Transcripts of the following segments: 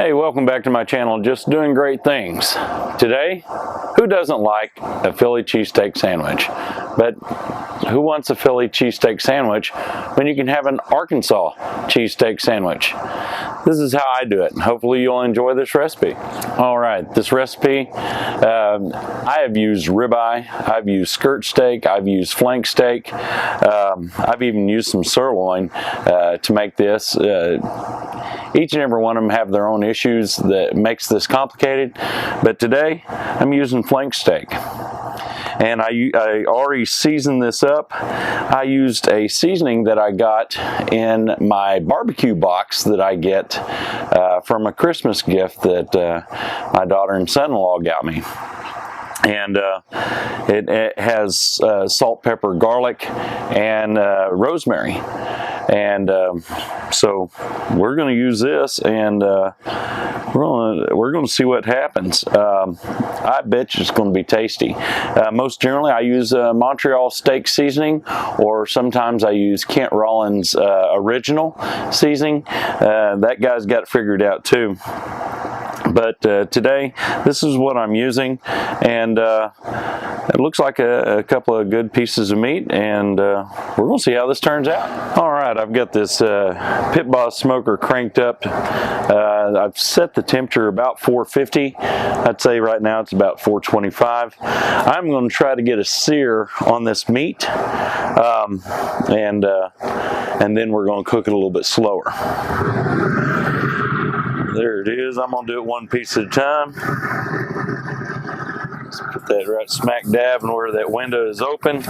Hey, welcome back to my channel, Just Doing Great Things. Today, who doesn't like a Philly cheesesteak sandwich? But who wants a Philly cheesesteak sandwich when you can have an Arkansas cheesesteak sandwich? This is how I do it. Hopefully you'll enjoy this recipe. All right, this recipe, I have used ribeye, I've used skirt steak, I've used flank steak, I've even used some sirloin to make this. Each and every one of them have their own issues that makes this complicated, but today I'm using flank steak. And I already seasoned this up. I used a seasoning that I got in my barbecue box that I get from a Christmas gift that my daughter and son-in-law got me. And it has salt, pepper, garlic, and rosemary. And so we're going to use this, and we're going to see what happens. I bet you it's going to be tasty. Most generally, I use Montreal steak seasoning, or sometimes I use Kent Rollins original seasoning. That guy's got it figured out too. But today, this is what I'm using, and it looks like a couple of good pieces of meat, and we're going to see how this turns out. All right, I've got this Pit Boss smoker cranked up. I've set the temperature about 450. I'd say right now it's about 425. I'm going to try to get a sear on this meat, and then we're going to cook it a little bit slower. There it is. I'm going to do it one piece at a time. Let's put that right smack dab in where that window is open.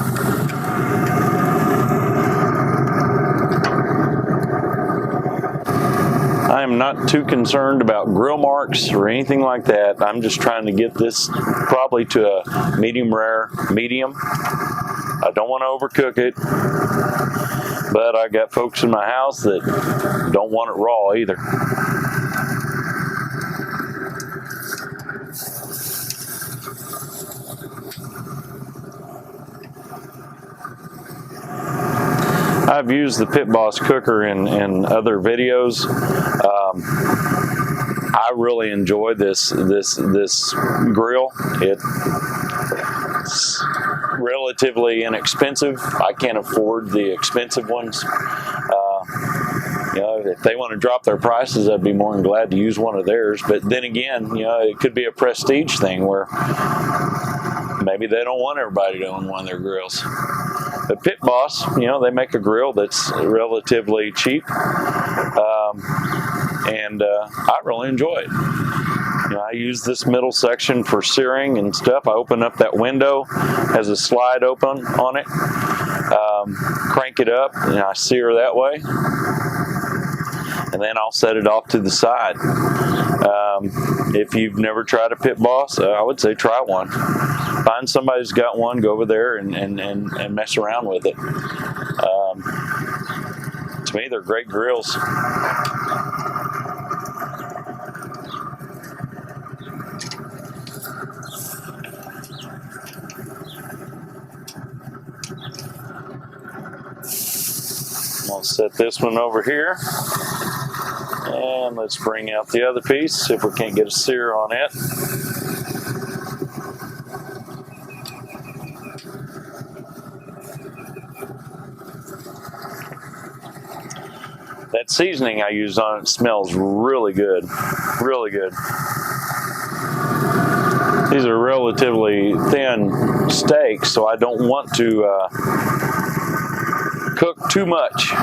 I am not too concerned about grill marks or anything like that. I'm just trying to get this probably to a medium rare, medium. I don't want to overcook it, but I got folks in my house that don't want it raw either. I've used the Pit Boss cooker in other videos. I really enjoy this grill. It's relatively inexpensive. I can't afford the expensive ones. You know, if they want to drop their prices, I'd be more than glad to use one of theirs. But then again, you know, it could be a prestige thing where maybe they don't want everybody to own one of their grills. But Pit Boss, you know, they make a grill that's relatively cheap, and I really enjoy it. You know, I use this middle section for searing and stuff. I open up that window, has a slide open on it, crank it up, and I sear that way. And then I'll set it off to the side. If you've never tried a Pit Boss, I would say try one. Find somebody who's got one, go over there and mess around with it. To me, they're great grills. I'm going to set this one over here. And let's bring out the other piece, see if we can't get a sear on it. That seasoning I used on it smells really good, really good. These are relatively thin steaks, so I don't want to cook too much.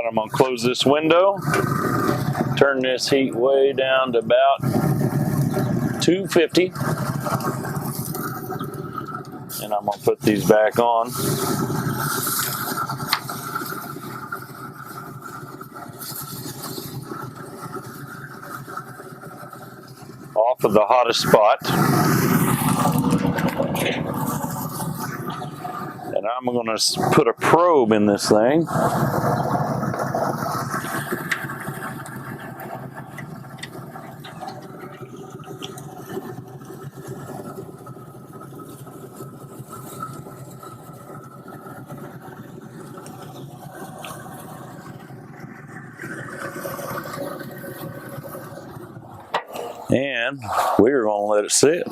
I'm going to close this window, turn this heat way down to about 250, and I'm going to put these back on. Off of the hottest spot. And I'm going to put a probe in this thing. And we're going to let it sit.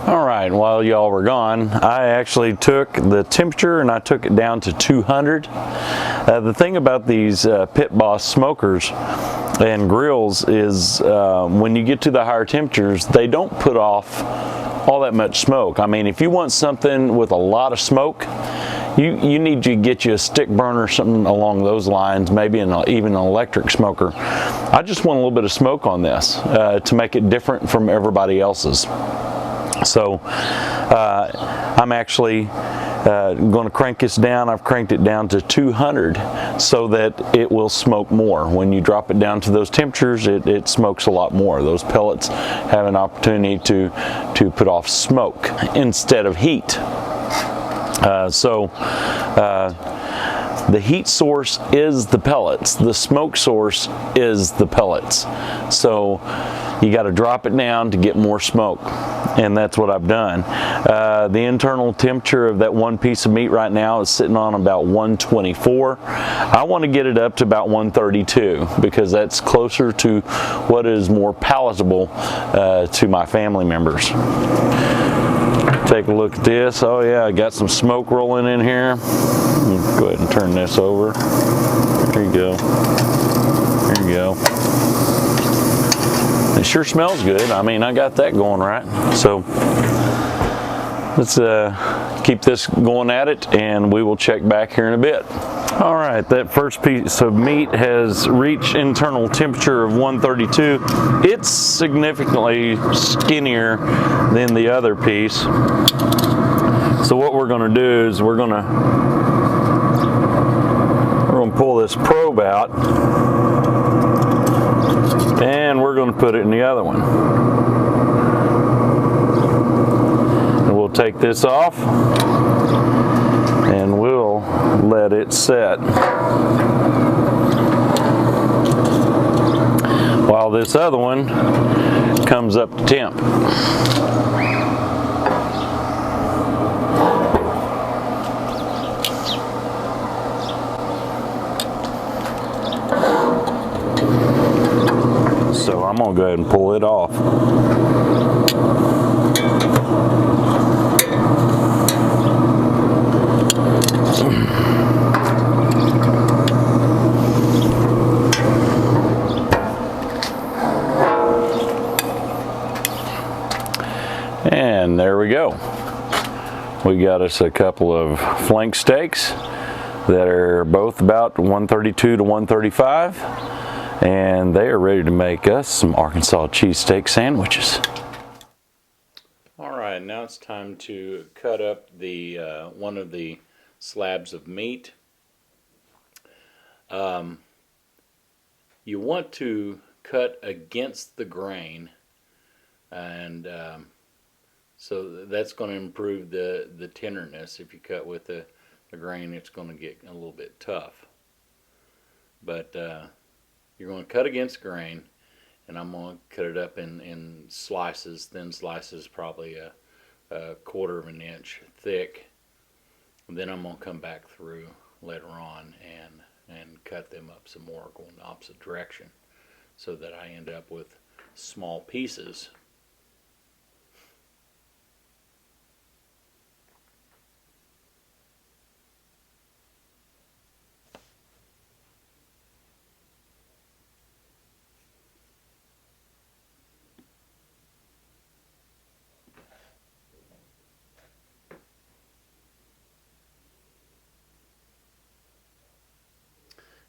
All right, while y'all were gone, I actually took the temperature and I took it down to 200. The thing about these Pit Boss smokers and grills is when you get to the higher temperatures, they don't put off all that much smoke. I mean, if you want something with a lot of smoke, you need to get you a stick burner or something along those lines, maybe even an electric smoker. I just want a little bit of smoke on this to make it different from everybody else's. So I'm actually going to crank this down. I've cranked it down to 200 so that it will smoke more. When you drop it down to those temperatures, it smokes a lot more. Those pellets have an opportunity to put off smoke instead of heat. The heat source is the pellets. The smoke source is the pellets. So you got to drop it down to get more smoke. And that's what I've done. The internal temperature of that one piece of meat right now is sitting on about 124. I want to get it up to about 132 because that's closer to what is more palatable to my family members. Take a look at this. Oh yeah, I got some smoke rolling in here. Go ahead and turn this over. There you go. There you go. It sure smells good. I mean, I got that going right. So let's keep this going at it, and we will check back here in a bit. All right, that first piece of meat has reached internal temperature of 132. It's significantly skinnier than the other piece. So what we're going to do is we're going to pull this probe out, and we're going to put it in the other one. And we'll take this off, and we'll let it set. While this other one comes up to temp. So I'm going to go ahead and pull it off. And there we go. We got us a couple of flank steaks that are both about 132 to 135. And they are ready to make us some Arkansas cheesesteak sandwiches. All right, now it's time to cut up the one of the slabs of meat. You want to cut against the grain, and so that's going to improve the tenderness. If you cut with the grain, it's going to get a little bit tough. But you're going to cut against grain, and I'm going to cut it up in slices, thin slices, probably a quarter of an inch thick. And then I'm going to come back through later on and cut them up some more, going the opposite direction, so that I end up with small pieces.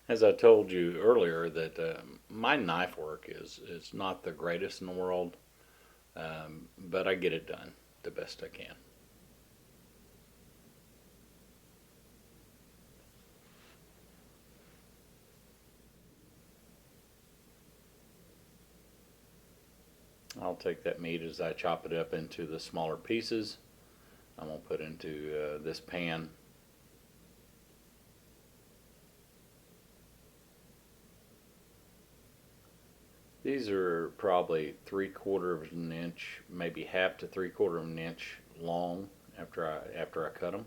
As I told you earlier, that my knife work is not the greatest in the world, but I get it done the best I can. I'll take that meat as I chop it up into the smaller pieces. I'm going to put into this pan These are probably 3/4 of an inch, maybe half to 3/4 of an inch long after I cut them.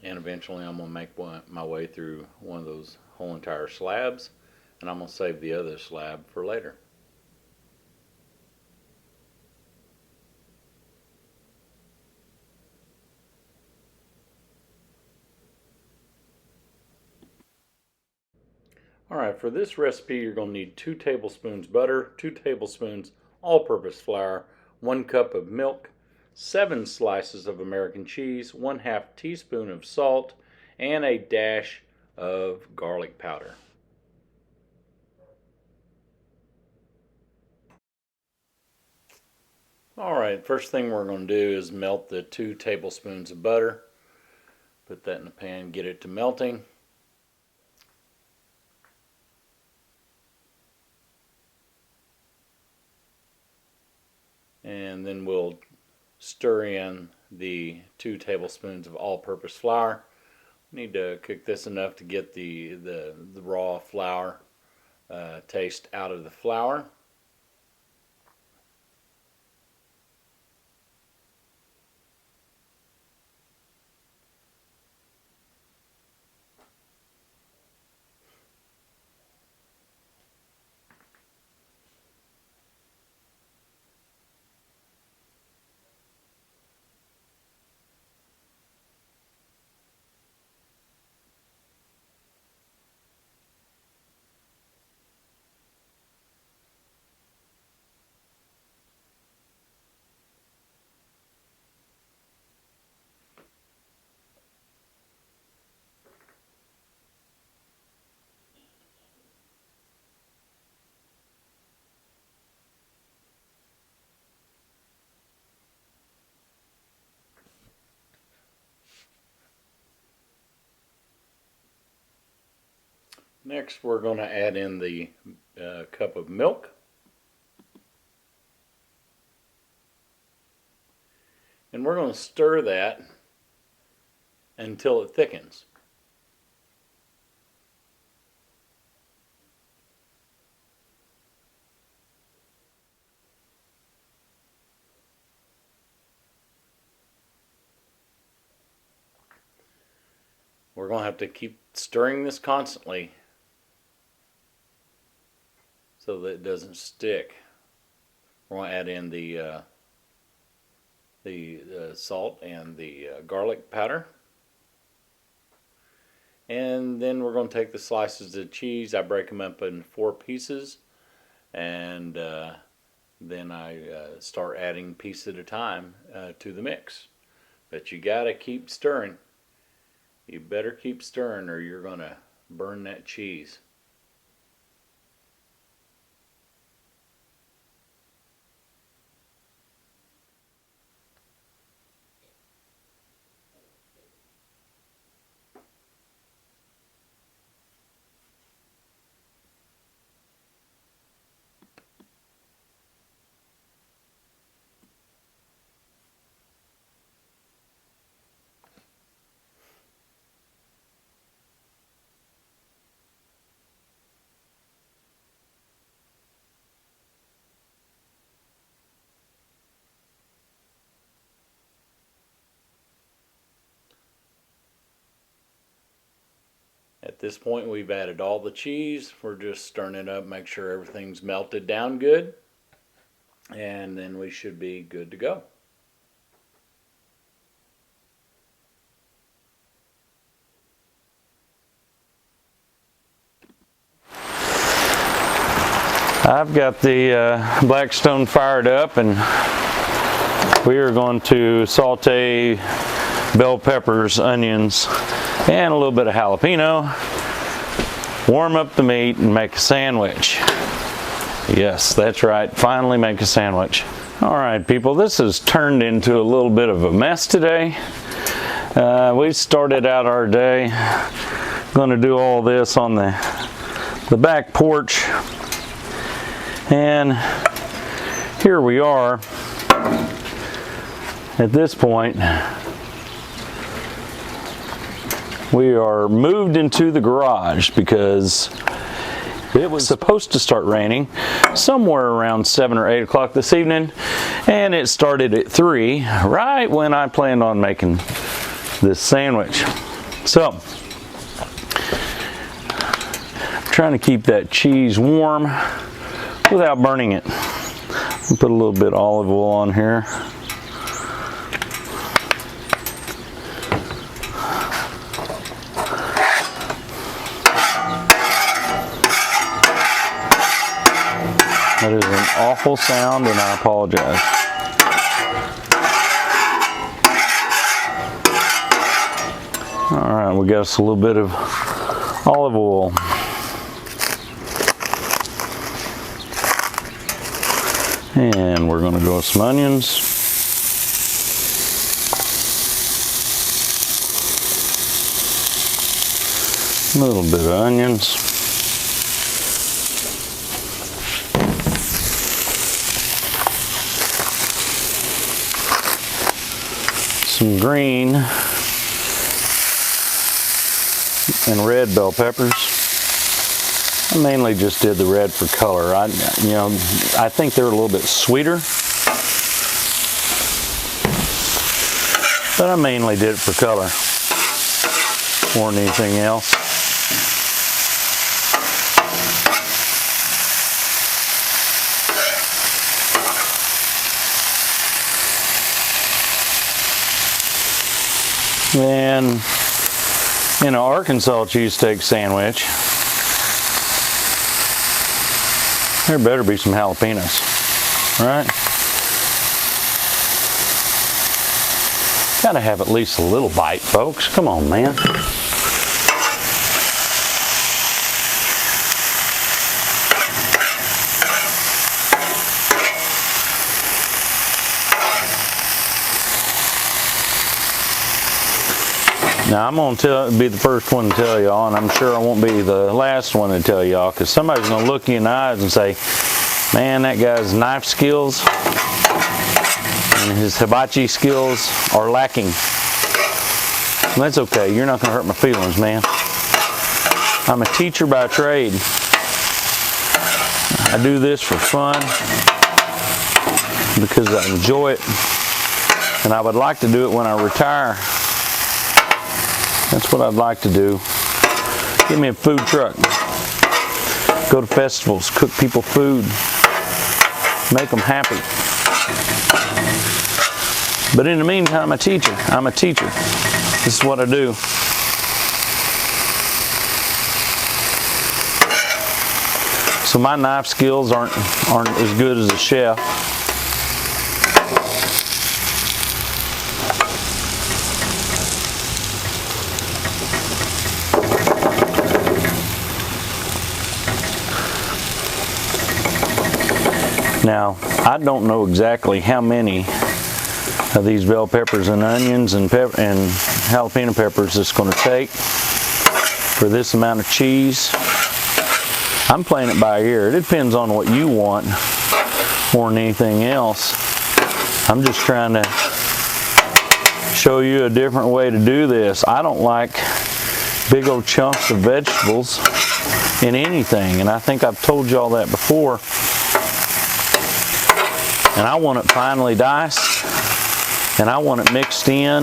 And eventually I'm going to make my way through one of those whole entire slabs, and I'm going to save the other slab for later. Alright, for this recipe you're going to need 2 tablespoons butter, 2 tablespoons all-purpose flour, 1 cup of milk, 7 slices of American cheese, 1/2 teaspoon of salt, and a dash of garlic powder. Alright, first thing we're going to do is melt the 2 tablespoons of butter. Put that in the pan, get it to melting. And then we'll stir in the 2 tablespoons of all-purpose flour. We need to cook this enough to get the raw flour taste out of the flour. Next, we're going to add in the cup of milk. And we're going to stir that until it thickens. We're going to have to keep stirring this constantly so that it doesn't stick. We're going to add in the salt and the garlic powder. And then we're going to take the slices of cheese. I break them up in 4 pieces, and then I start adding piece at a time to the mix. But you got to keep stirring. You better keep stirring or you're going to burn that cheese. At this point, we've added all the cheese. We're just stirring it up, make sure everything's melted down good, and then we should be good to go. I've got the Blackstone fired up, and we are going to saute bell peppers, onions, and a little bit of jalapeno. Warm up the meat and make a sandwich. Yes, that's right, finally make a sandwich. Alright people, this has turned into a little bit of a mess today. We started out our day going to do all this on the back porch, and here we are At this point, we are moved into the garage because it was supposed to start raining somewhere around 7 or 8 o'clock this evening, and it started at 3, right when I planned on making this sandwich. So, I'm trying to keep that cheese warm without burning it. I'll put a little bit of olive oil on here. That is an awful sound, and I apologize. All right, we got us a little bit of olive oil. And we're going to go with some onions. A little bit of onions. Some green and red bell peppers. I mainly just did the red for color. I think they're a little bit sweeter, but I mainly did it for color more than anything else. And in an Arkansas cheesesteak sandwich, there better be some jalapenos, right? Gotta have at least a little bite, folks. Come on, man. Now, I'm going to be the first one to tell y'all, and I'm sure I won't be the last one to tell y'all, because somebody's going to look you in the eyes and say, man, that guy's knife skills and his hibachi skills are lacking. And that's okay. You're not going to hurt my feelings, man. I'm a teacher by trade. I do this for fun because I enjoy it, and I would like to do it when I retire. That's what I'd like to do. Give me a food truck. Go to festivals, cook people food, make them happy. But in the meantime, I'm a teacher. This is what I do. So my knife skills aren't as good as a chef. Now, I don't know exactly how many of these bell peppers and onions and jalapeno peppers it's going to take for this amount of cheese. I'm playing it by ear. It depends on what you want more than anything else. I'm just trying to show you a different way to do this. I don't like big old chunks of vegetables in anything, and I think I've told you all that before. And I want it finely diced, and I want it mixed in.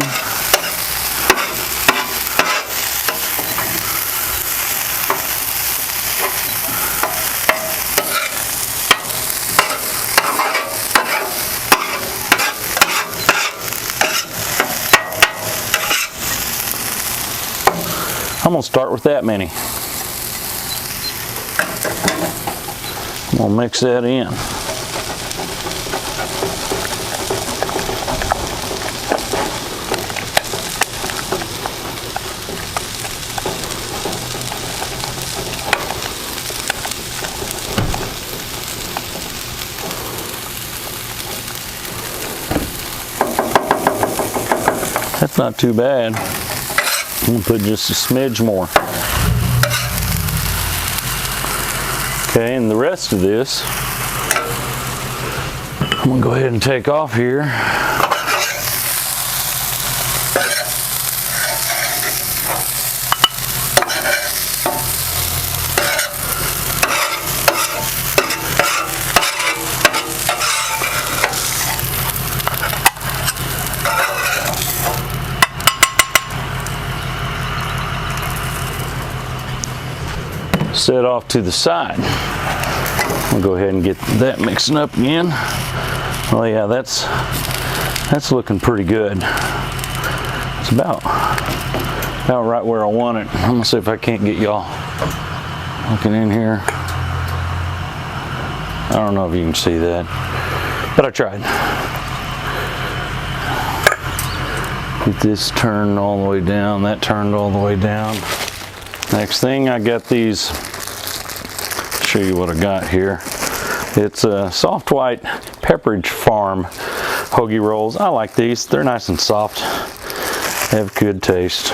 I'm going to start with that many. I'm going to mix that in. That's not too bad. I'm going to put just a smidge more. Okay, and the rest of this, I'm going to go ahead and take off here. set off to the side. We'll go ahead and get that mixing up again. Oh yeah, that's looking pretty good. It's about right where I want it. I'm gonna see if I can't get y'all looking in here. I don't know if you can see that, but I tried. Get this turned all the way down, that turned all the way down. Next thing, I got these. Show you what I got here. It's a soft white Pepperidge Farm hoagie rolls. I like these. They're nice and soft. They have good taste.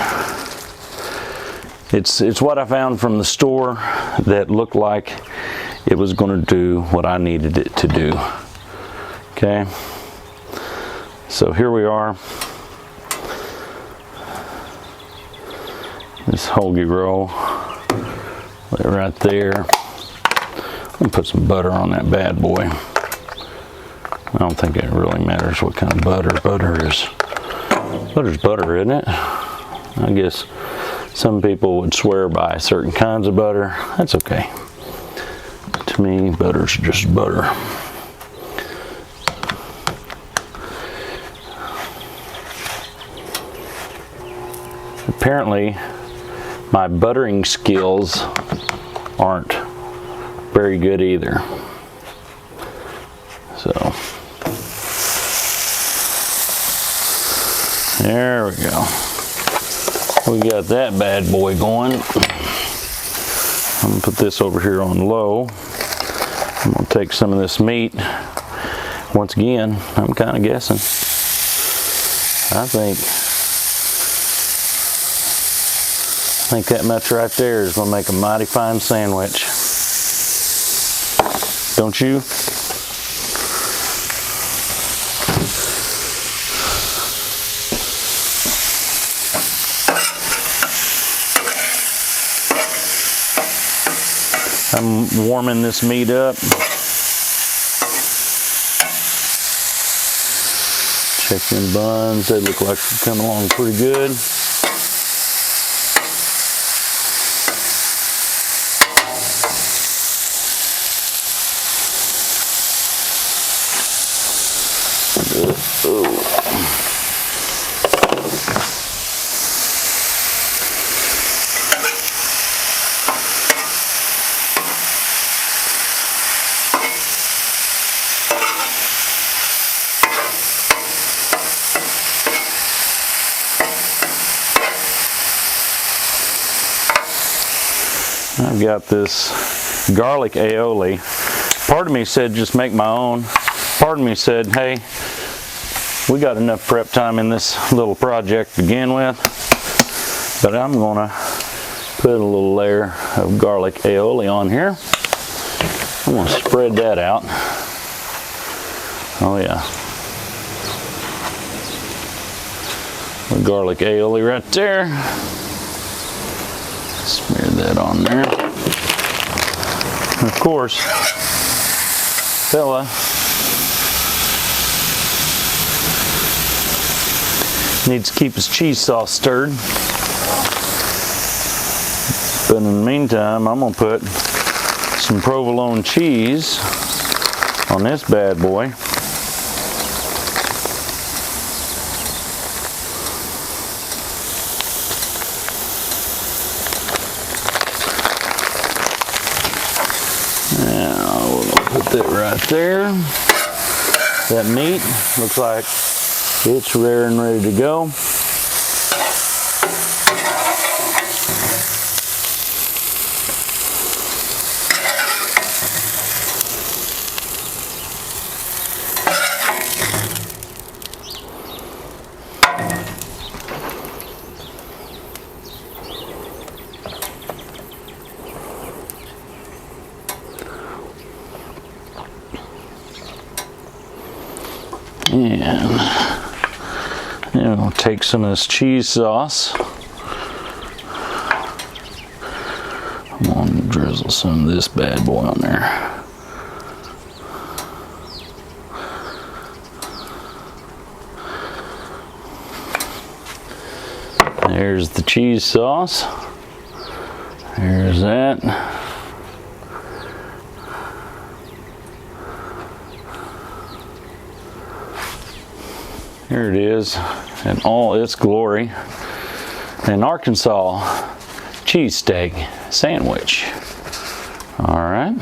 It's what I found from the store that looked like it was going to do what I needed it to do. Okay. So here we are. This hoagie roll, right there. I'm gonna put some butter on that bad boy. I don't think it really matters what kind of butter. Butter's butter, isn't it? I guess some people would swear by certain kinds of butter. That's okay. To me, butter's just butter. Apparently, my buttering skills aren't very good either. So, there we go. We got that bad boy going. I'm gonna put this over here on low. I'm gonna take some of this meat. Once again, I'm kind of guessing. I think that much right there is gonna make a mighty fine sandwich. Don't you? I'm warming this meat up. Check them buns. They look like they're coming along pretty good. I've got this garlic aioli. Part of me said just make my own. Part of me said, hey, we got enough prep time in this little project to begin with, but I'm gonna put a little layer of garlic aioli on here. I'm gonna spread that out. Oh yeah. The garlic aioli right there. Smear that on there. And of course, fella needs to keep his cheese sauce stirred. But in the meantime, I'm gonna put some provolone cheese on this bad boy. That right there. That meat looks like it's rare and ready to go. And then we'll take some of this cheese sauce. I'm going to drizzle some of this bad boy on there. There's the cheese sauce. There's that. Here it is in all its glory. An Arkansas cheesesteak sandwich. All right.